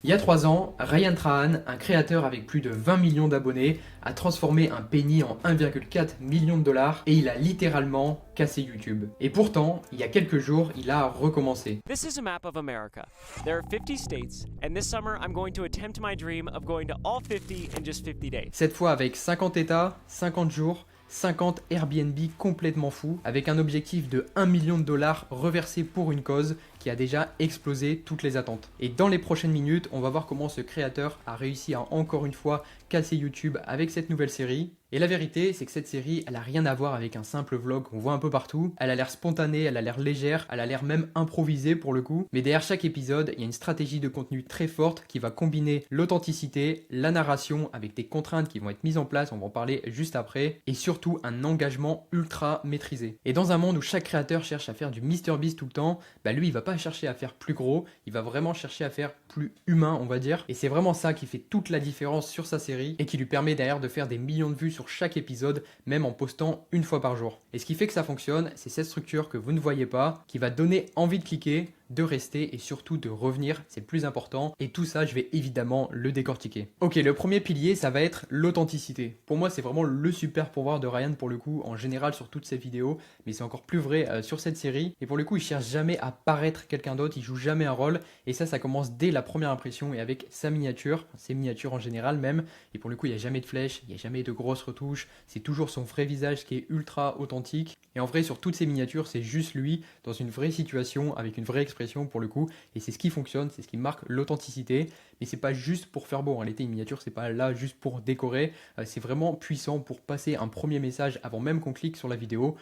Il y a 3 ans, Ryan Trahan, un créateur avec plus de 20 millions d'abonnés, a transformé un penny en 1,4 million de dollars et il a littéralement cassé YouTube. Et pourtant, il y a quelques jours, il a recommencé. This is a map of America. There are 50 states, and this summer I'm going to attempt my dream of going to all 50 in just 50 days. Cette fois avec 50 États, 50 jours, 50 Airbnb complètement fous, avec un objectif de 1 million de dollars reversé pour une cause qui a déjà explosé toutes les attentes. Et dans les prochaines minutes, on va voir comment ce créateur a réussi à encore une fois casser YouTube avec cette nouvelle série. Et la vérité, c'est que cette série, elle a rien à voir avec un simple vlog qu'on voit un peu partout. Elle a l'air spontanée, elle a l'air légère, elle a l'air même improvisée pour le coup. Mais derrière chaque épisode, il y a une stratégie de contenu très forte qui va combiner l'authenticité, la narration avec des contraintes qui vont être mises en place, on va en parler juste après, et surtout un engagement ultra maîtrisé. Et dans un monde où chaque créateur cherche à faire du MrBeast tout le temps, bah lui, il va pas chercher à faire plus gros, il va vraiment chercher à faire plus humain, on va dire. Et c'est vraiment ça qui fait toute la différence sur sa série et qui lui permet derrière de faire des millions de vues sur chaque épisode, même en postant une fois par jour. Et ce qui fait que ça fonctionne, c'est cette structure que vous ne voyez pas, qui va donner envie de cliquer, de rester et surtout de revenir, c'est le plus important. Et tout ça, je vais évidemment le décortiquer. Ok, le premier pilier, ça va être l'authenticité. Pour moi, c'est vraiment le super pouvoir de Ryan pour le coup, en général sur toutes ses vidéos, mais c'est encore plus vrai sur cette série. Et pour le coup, il cherche jamais à paraître quelqu'un d'autre, il joue jamais un rôle. Et ça commence dès la première impression et avec sa miniature, ses miniatures en général même. Et pour le coup, il n'y a jamais de flèches, il n'y a jamais de grosses retouches. C'est toujours son vrai visage qui est ultra authentique. Et en vrai, sur toutes ces miniatures, c'est juste lui dans une vraie situation, avec une vraie expression pour le coup. Et c'est ce qui fonctionne, c'est ce qui marque l'authenticité. Mais c'est pas juste pour faire beau. En réalité, une miniature, c'est pas là juste pour décorer. C'est vraiment puissant pour passer un premier message avant même qu'on clique sur la vidéo,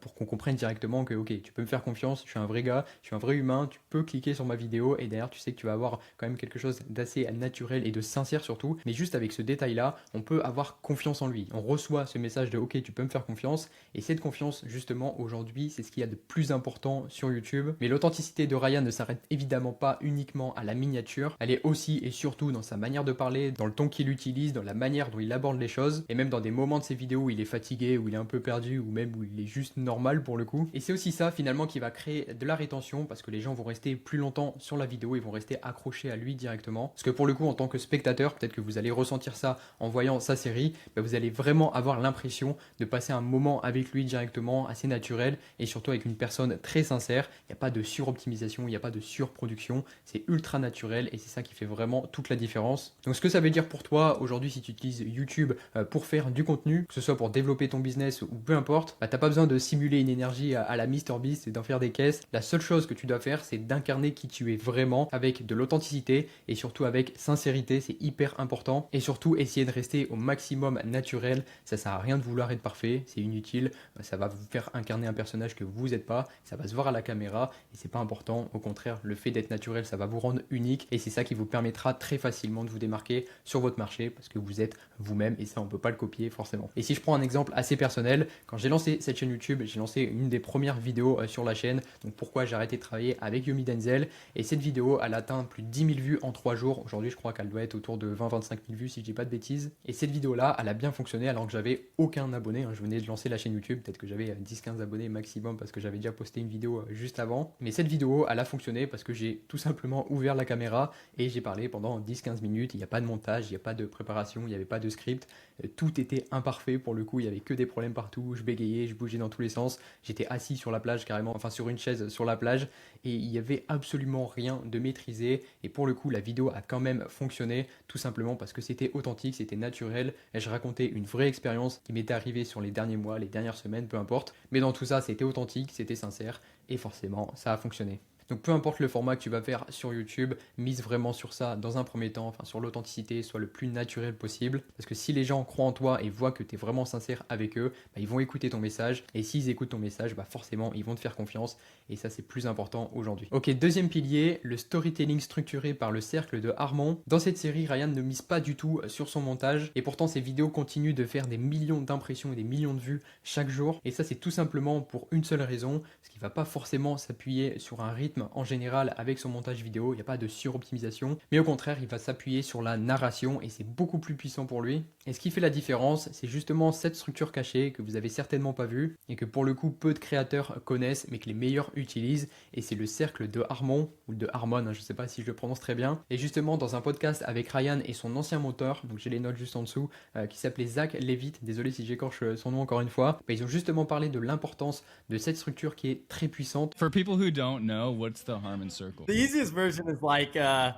pour qu'on comprenne directement que ok, tu peux me faire confiance, je suis un vrai gars, je suis un vrai humain, tu peux cliquer sur ma vidéo et derrière tu sais que tu vas avoir quand même quelque chose d'assez naturel et de sincère surtout. Mais juste avec ce détail-là, on peut avoir confiance en lui. On reçoit ce message de ok, tu peux me faire confiance. Et cette confiance, justement, aujourd'hui, c'est ce qu'il y a de plus important sur YouTube. Mais l'authenticité de Ryan ne s'arrête évidemment pas uniquement à la miniature. Elle est aussi et surtout dans sa manière de parler, dans le ton qu'il utilise, dans la manière dont il aborde les choses, et même dans des moments de ses vidéos où il est fatigué, où il est un peu perdu, ou même où il est juste normal pour le coup. Et c'est aussi ça finalement qui va créer de la rétention, parce que les gens vont rester plus longtemps sur la vidéo, ils vont rester accrochés à lui directement. Parce que pour le coup, en tant que spectateur, peut-être que vous allez ressentir ça en voyant sa série, bah vous allez vraiment avoir l'impression de passer un moment avec lui directement, assez naturel, et surtout avec une personne très sincère. Il n'y a pas de suroptimisation, il n'y a pas de surproduction, c'est ultra naturel, et c'est ça qui fait vraiment toute la différence. Donc ce que ça veut dire pour toi aujourd'hui si tu utilises YouTube pour faire du contenu, que ce soit pour développer ton business ou peu importe, bah, t'as pas besoin de simuler une énergie à la MrBeast et d'en faire des caisses. La seule chose que tu dois faire, c'est d'incarner qui tu es vraiment avec de l'authenticité et surtout avec sincérité, c'est hyper important. Et surtout essayer de rester au maximum naturel. Ça sert à rien de vouloir être parfait, c'est inutile, ça va vous faire incarner un personnage que vous n'êtes pas, ça va se voir à la caméra et c'est pas important. Au contraire, le fait d'être naturel, ça va vous rendre unique et c'est ça qui vous permettra très facilement de vous démarquer sur votre marché parce que vous êtes vous-même et ça on peut pas le copier forcément. Et si je prends un exemple assez personnel, quand j'ai lancé cette chaîne YouTube, j'ai lancé une des premières vidéos sur la chaîne, donc pourquoi j'ai arrêté de travailler avec Yomi Denzel, et cette vidéo elle atteint plus de 10 000 vues en 3 jours. Aujourd'hui je crois qu'elle doit être autour de 20-25 000 vues si je dis pas de bêtises, et cette vidéo là elle a bien fonctionné alors que j'avais aucun abonné, je venais de lancer la chaîne YouTube, peut-être que j'avais 10-15 abonnés maximum parce que j'avais déjà posté une vidéo juste avant, mais cette vidéo elle a fonctionné parce que j'ai tout simplement ouvert la caméra et j'ai parlé pendant 10-15 minutes, il n'y a pas de montage, il n'y a pas de préparation, il n'y avait pas de script, tout était imparfait pour le coup, il y avait que des problèmes partout, je bégayais, je bougeais dans tous les sens, j'étais assis sur la plage carrément, enfin sur une chaise sur la plage, et il n'y avait absolument rien de maîtrisé, et pour le coup la vidéo a quand même fonctionné, tout simplement parce que c'était authentique, c'était naturel, et je racontais une vraie expérience qui m'était arrivée sur les derniers mois, les dernières semaines, peu importe, mais dans tout ça c'était authentique, c'était sincère, et forcément ça a fonctionné. Donc peu importe le format que tu vas faire sur YouTube, mise vraiment sur ça dans un premier temps, enfin sur l'authenticité, soit le plus naturel possible. Parce que si les gens croient en toi et voient que tu es vraiment sincère avec eux, bah, ils vont écouter ton message. Et s'ils écoutent ton message, bah forcément ils vont te faire confiance. Et ça c'est plus important aujourd'hui. Ok, deuxième pilier, le storytelling structuré par le cercle de Harmon. Dans cette série, Ryan ne mise pas du tout sur son montage. Et pourtant ses vidéos continuent de faire des millions d'impressions et des millions de vues chaque jour. Et ça c'est tout simplement pour une seule raison, parce qu'il ne va pas forcément s'appuyer sur un rythme rythme en général avec son montage vidéo, il n'y a pas de suroptimisation, mais au contraire, il va s'appuyer sur la narration et c'est beaucoup plus puissant pour lui. Et ce qui fait la différence, c'est justement cette structure cachée que vous avez certainement pas vue et que pour le coup peu de créateurs connaissent mais que les meilleurs utilisent, et c'est le cercle de Harmon ou de Harmon, je ne sais pas si je le prononce très bien. Et justement dans un podcast avec Ryan et son ancien monteur, donc j'ai les notes juste en dessous, qui s'appelait Zach Levitt, désolé si j'écorche son nom encore une fois, ils ont justement parlé de l'importance de cette structure qui est très puissante. For people who don't know, what's the Harmon circle? The easiest version is like a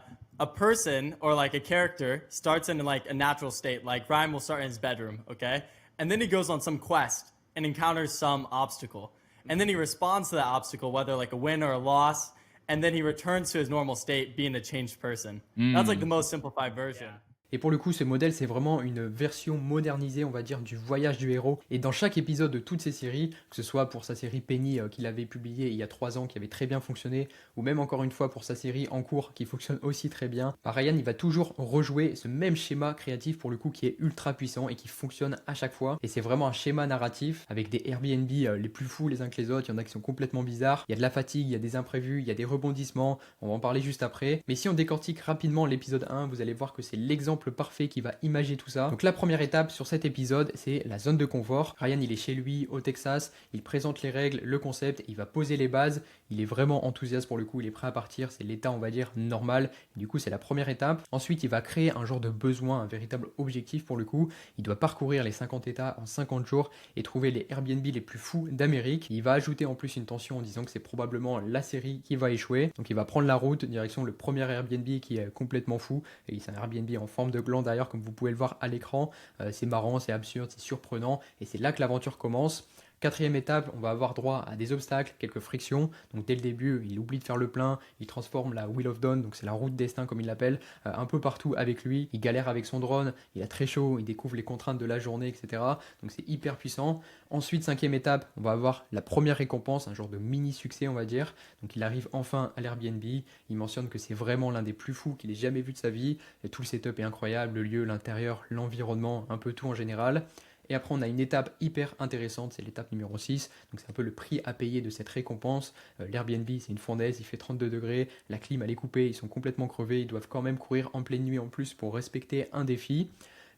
person or like a character starts in like a natural state. Like Ryan will start in his bedroom, okay? And then he goes on some quest and encounters some obstacle. And then he responds to that obstacle, whether like a win or a loss. And then he returns to his normal state, being a changed person. That's like the most simplified version. Yeah. Et pour le coup, ce modèle, c'est vraiment une version modernisée, on va dire, du voyage du héros. Et dans chaque épisode de toutes ces séries, que ce soit pour sa série Penny qu'il avait publiée il y a 3 ans, qui avait très bien fonctionné, ou même encore une fois pour sa série En cours, qui fonctionne aussi très bien, Ryan, il va toujours rejouer ce même schéma créatif, pour le coup, qui est ultra puissant et qui fonctionne à chaque fois. Et c'est vraiment un schéma narratif avec des Airbnb les plus fous les uns que les autres. Il y en a qui sont complètement bizarres. Il y a de la fatigue, il y a des imprévus, il y a des rebondissements. On va en parler juste après. Mais si on décortique rapidement l'épisode 1, vous allez voir que c'est l'exemple parfait qui va imager tout ça. Donc la première étape sur cet épisode, c'est la zone de confort. Ryan, il est chez lui au Texas, il présente les règles, le concept, il va poser les bases, il est vraiment enthousiaste pour le coup, il est prêt à partir, c'est l'état on va dire normal. Du coup c'est la première étape. Ensuite il va créer un genre de besoin, un véritable objectif pour le coup. Il doit parcourir les 50 états en 50 jours et trouver les Airbnb les plus fous d'Amérique. Il va ajouter en plus une tension en disant que c'est probablement la série qui va échouer. Donc il va prendre la route direction le premier Airbnb qui est complètement fou. Et c'est un Airbnb en forme de gland d'ailleurs, comme vous pouvez le voir à l'écran. C'est marrant, c'est absurde, c'est surprenant et c'est là que l'aventure commence. Quatrième étape, on va avoir droit à des obstacles, quelques frictions. Donc dès le début, il oublie de faire le plein, il transforme la Wheel of Dawn, donc c'est la roue de destin comme il l'appelle, un peu partout avec lui. Il galère avec son drone, il a très chaud, il découvre les contraintes de la journée, etc. Donc c'est hyper puissant. Ensuite, cinquième étape, on va avoir la première récompense, un genre de mini succès on va dire. Donc il arrive enfin à l'Airbnb, il mentionne que c'est vraiment l'un des plus fous qu'il ait jamais vu de sa vie. Et tout le setup est incroyable, le lieu, l'intérieur, l'environnement, un peu tout en général. Et après, on a une étape hyper intéressante, c'est l'étape numéro 6. Donc c'est un peu le prix à payer de cette récompense. L'Airbnb, c'est une fournaise, il fait 32 degrés, la clim elle est coupée, ils sont complètement crevés, ils doivent quand même courir en pleine nuit en plus pour respecter un défi.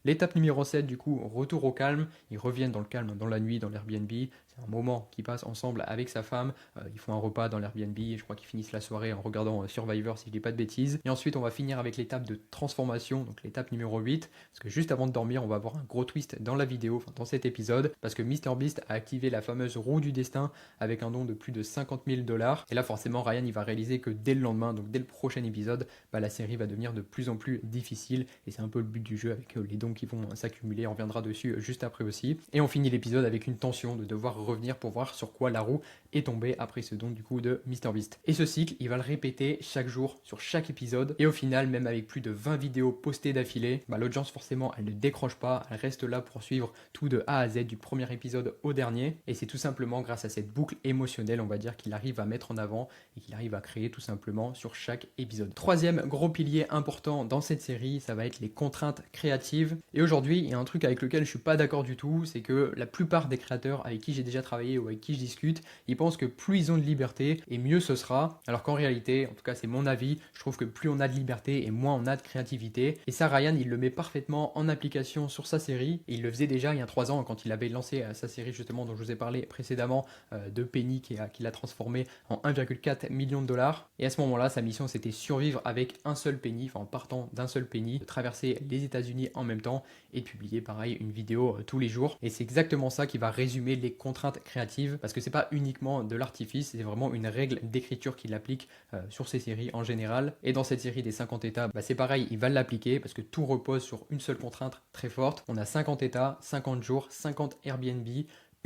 L'étape numéro 7, du coup, retour au calme. Ils reviennent dans le calme, dans la nuit, dans l'Airbnb. C'est un moment qu'ils passent ensemble avec sa femme. Ils font un repas dans l'Airbnb et je crois qu'ils finissent la soirée en regardant Survivor, si je dis pas de bêtises. Et ensuite, on va finir avec l'étape de transformation, donc l'étape numéro 8. Parce que juste avant de dormir, on va avoir un gros twist dans la vidéo, enfin dans cet épisode. Parce que MrBeast a activé la fameuse roue du destin avec un don de plus de 50 000 $. Et là, forcément, Ryan, il va réaliser que dès le lendemain, donc dès le prochain épisode, la série va devenir de plus en plus difficile. Et c'est un peu le but du jeu avec les dons qui vont s'accumuler, on reviendra dessus juste après aussi. Et on finit l'épisode avec une tension de devoir revenir pour voir sur quoi la roue est tombée après ce don du coup de MrBeast. Et ce cycle, il va le répéter chaque jour sur chaque épisode. Et au final, même avec plus de 20 vidéos postées d'affilée, l'audience forcément, elle ne décroche pas, elle reste là pour suivre tout de A à Z du premier épisode au dernier. Et c'est tout simplement grâce à cette boucle émotionnelle, on va dire, qu'il arrive à mettre en avant et qu'il arrive à créer tout simplement sur chaque épisode. Troisième gros pilier important dans cette série, ça va être les contraintes créatives. Et aujourd'hui, il y a un truc avec lequel je suis pas d'accord du tout, c'est que la plupart des créateurs avec qui j'ai déjà travaillé ou avec qui je discute, ils pensent que plus ils ont de liberté et mieux ce sera, alors qu'en réalité, en tout cas c'est mon avis, je trouve que plus on a de liberté et moins on a de créativité. Et ça, Ryan, il le met parfaitement en application sur sa série, et il le faisait déjà il y a 3 ans quand il avait lancé sa série justement dont je vous ai parlé précédemment, de Penny qu'il a transformé en 1,4 million de $. Et à ce moment-là, sa mission c'était survivre avec un seul penny, enfin en partant d'un seul penny, de traverser les États-Unis en même temps et de publier pareil une vidéo tous les jours. Et c'est exactement ça qui va résumer les contraintes créatives, parce que c'est pas uniquement de l'artifice, c'est vraiment une règle d'écriture qu'il applique sur ses séries en général. Et dans cette série des 50 états, c'est pareil, il va l'appliquer parce que tout repose sur une seule contrainte très forte. On a 50 états, 50 jours, 50 Airbnb,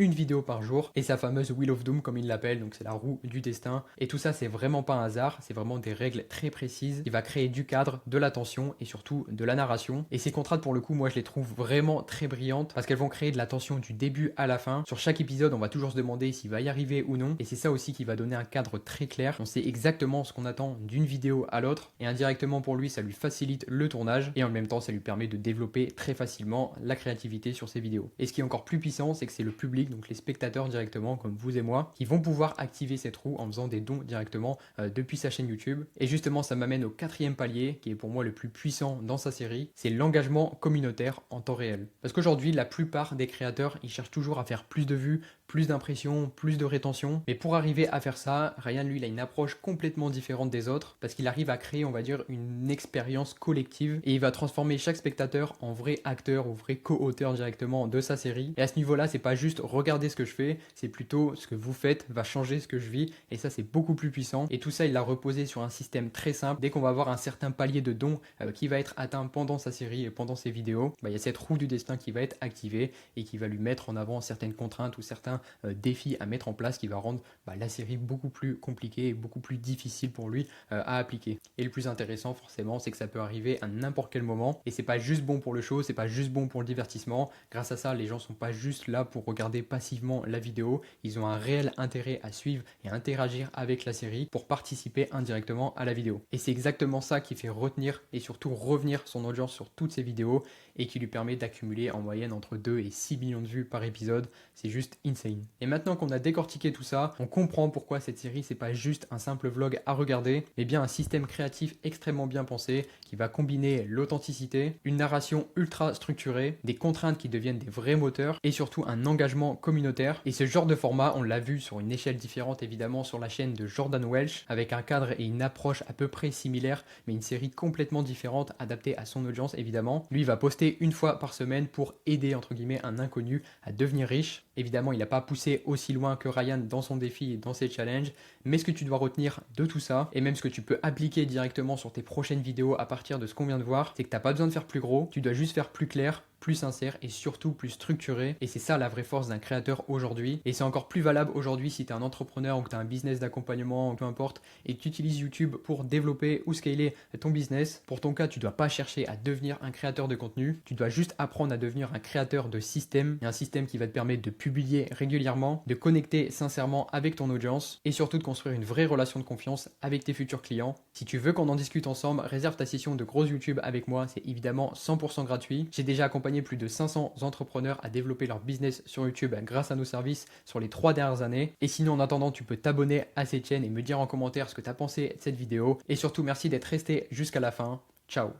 une vidéo par jour et sa fameuse Wheel of Doom comme il l'appelle, donc c'est la roue du destin. Et tout ça, c'est vraiment pas un hasard, c'est vraiment des règles très précises qui va créer du cadre, de l'attention et surtout de la narration. Et ces contraintes, pour le coup, moi je les trouve vraiment très brillantes parce qu'elles vont créer de la tension du début à la fin. Sur chaque épisode, on va toujours se demander s'il va y arriver ou non, et c'est ça aussi qui va donner un cadre très clair. On sait exactement ce qu'on attend d'une vidéo à l'autre, et indirectement pour lui, ça lui facilite le tournage et en même temps, ça lui permet de développer très facilement la créativité sur ses vidéos. Et ce qui est encore plus puissant, c'est que c'est le public public, donc les spectateurs directement comme vous et moi, qui vont pouvoir activer cette roue en faisant des dons directement depuis sa chaîne YouTube. Et justement ça m'amène au quatrième palier qui est pour moi le plus puissant dans sa série, c'est l'engagement communautaire en temps réel. Parce qu'aujourd'hui la plupart des créateurs ils cherchent toujours à faire plus de vues, plus d'impressions, plus de rétention. Mais pour arriver à faire ça, Ryan lui il a une approche complètement différente des autres parce qu'il arrive à créer on va dire une expérience collective et il va transformer chaque spectateur en vrai acteur ou vrai co-auteur directement de sa série. Et à ce niveau-là, c'est pas juste regarder ce que je fais, c'est plutôt ce que vous faites va changer ce que je vis et ça c'est beaucoup plus puissant. Et tout ça il l'a reposé sur un système très simple. Dès qu'on va avoir un certain palier de dons qui va être atteint pendant sa série et pendant ses vidéos, il y a cette roue du destin qui va être activée et qui va lui mettre en avant certaines contraintes ou certains défis à mettre en place qui va rendre la série beaucoup plus compliquée et beaucoup plus difficile pour lui à appliquer. Et le plus intéressant forcément c'est que ça peut arriver à n'importe quel moment et c'est pas juste bon pour le show, c'est pas juste bon pour le divertissement. Grâce à ça les gens sont pas juste là pour regarder passivement la vidéo, ils ont un réel intérêt à suivre et à interagir avec la série pour participer indirectement à la vidéo. Et c'est exactement ça qui fait retenir et surtout revenir son audience sur toutes ces vidéos et qui lui permet d'accumuler en moyenne entre 2 et 6 millions de vues par épisode. C'est juste insane. Et maintenant qu'on a décortiqué tout ça, on comprend pourquoi cette série c'est pas juste un simple vlog à regarder, mais bien un système créatif extrêmement bien pensé qui va combiner l'authenticité, une narration ultra structurée, des contraintes qui deviennent des vrais moteurs et surtout un engagement communautaire. Et ce genre de format, on l'a vu sur une échelle différente évidemment sur la chaîne de Jordan Welch avec un cadre et une approche à peu près similaire, mais une série complètement différente adaptée à son audience évidemment. Lui il va poster une fois par semaine pour aider entre guillemets un inconnu à devenir riche. Évidemment il n'a pas poussé aussi loin que Ryan dans son défi et dans ses challenges, mais ce que tu dois retenir de tout ça et même ce que tu peux appliquer directement sur tes prochaines vidéos à partir de ce qu'on vient de voir, c'est que tu n'as pas besoin de faire plus gros, tu dois juste faire plus clair, plus sincère et surtout plus structuré. Et c'est ça la vraie force d'un créateur aujourd'hui. Et c'est encore plus valable aujourd'hui si tu es un entrepreneur ou que tu as un business d'accompagnement ou peu importe et que tu utilises YouTube pour développer ou scaler ton business. Pour ton cas, tu ne dois pas chercher à devenir un créateur de contenu. Tu dois juste apprendre à devenir un créateur de système et un système qui va te permettre de publier régulièrement, de connecter sincèrement avec ton audience et surtout de construire une vraie relation de confiance avec tes futurs clients. Si tu veux qu'on en discute ensemble, réserve ta session de gros YouTube avec moi. C'est évidemment 100% gratuit. J'ai déjà accompagné plus de 500 entrepreneurs à développer leur business sur YouTube grâce à nos services sur les 3 dernières années. Et sinon, en attendant, tu peux t'abonner à cette chaîne et me dire en commentaire ce que tu as pensé de cette vidéo. Et surtout, merci d'être resté jusqu'à la fin. Ciao!